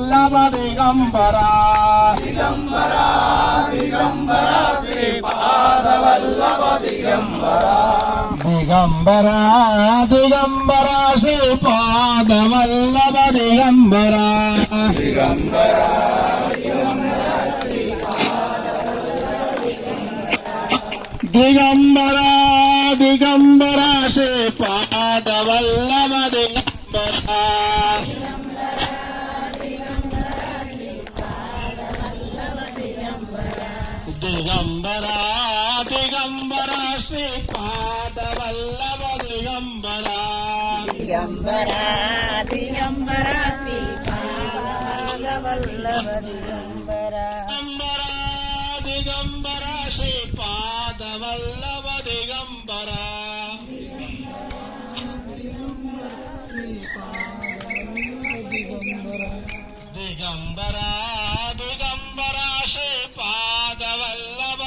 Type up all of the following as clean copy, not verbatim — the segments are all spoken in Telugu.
వల్లభ దిగంబరా దిగంబరా దిగంబరా శ్రీపాద వల్లభ దిగంబరా దిగంబరా దిగంబరా శ్రీపాద వల్లభ దిగంబరా దిగంబరా దిగంబరా దిగంబరా శ్రీపాద వల్లభ దిగంబరా దిగంబరా దిగంబరా శ్రీపాద వల్లభ దిగంబరా దిగంబరా దిగంబరా శ్రీపాద వల్లభ దిగంబరా దిగంబరా శ్రీపాద వల్లభ దిగంబరా దిగంబరా దిగంబరా శ్రీపాద వల్లభ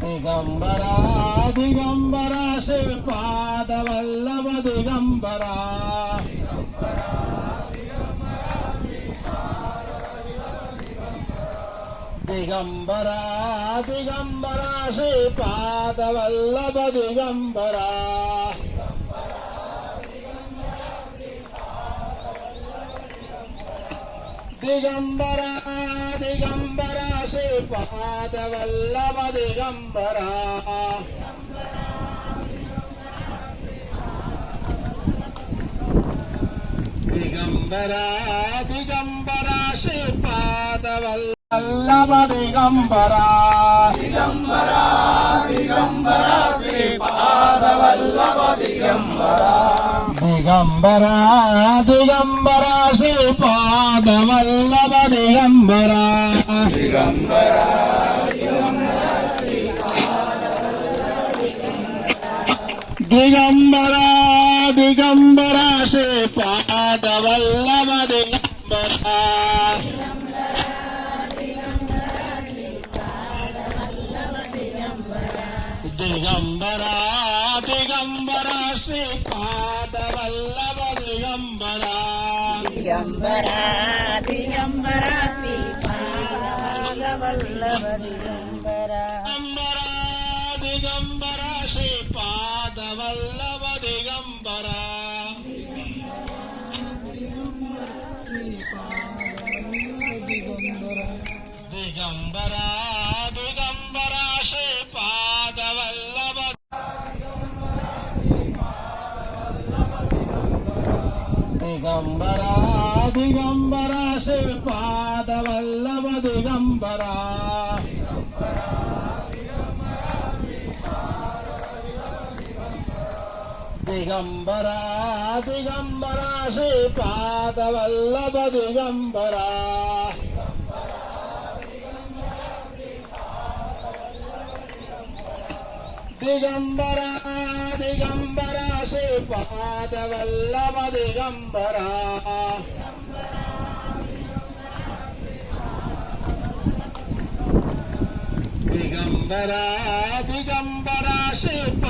దిగంబరా దిగంబరా శ్రీపాద వల్లభ దిగంబరా దిగంబరా దిగంబరా శ్రీపాద వల్లభ దిగంబరా దిగంబరా దిగంబరా శ్రీపాద వల్లభ దిగంబరా దిగంబరా దిగంబరా శ్రీపాద వల్లభ దిగంబరా దిగంబరా దిగంబరా శ్రీపాద వల్లభ దిగంబరా దిగంబరా దిగంబరా శ్రీపాద వల్లభ దిగంబరా దిగంబరా దిగంబరా దిగంబరా శ్రీపాద వల్లభ దిగంబరా దిగంబరా దిగంబరా శ్రీపాద వల్లభ దిగంబరా దిగంబరా దిగంబరా శ్రీపాద వల్లభ దిగంబరా దిగంబరా శ్రీపాద వల్లభ దిగంబరా దిగంబరా దిగంబరా శ్రీపాద వల్లభ దిగంబరా దిగంబరా శ్రీపాద వల్లభ దిగంబరా దిగంబరా దిగంబరా శ్రీపాద వల్లభ దిగంబరా దిగంబరా దిగంబరా శ్రీపాద వల్లభ దిగంబరా దిగంబరా దిగంబరా శ్రీపాద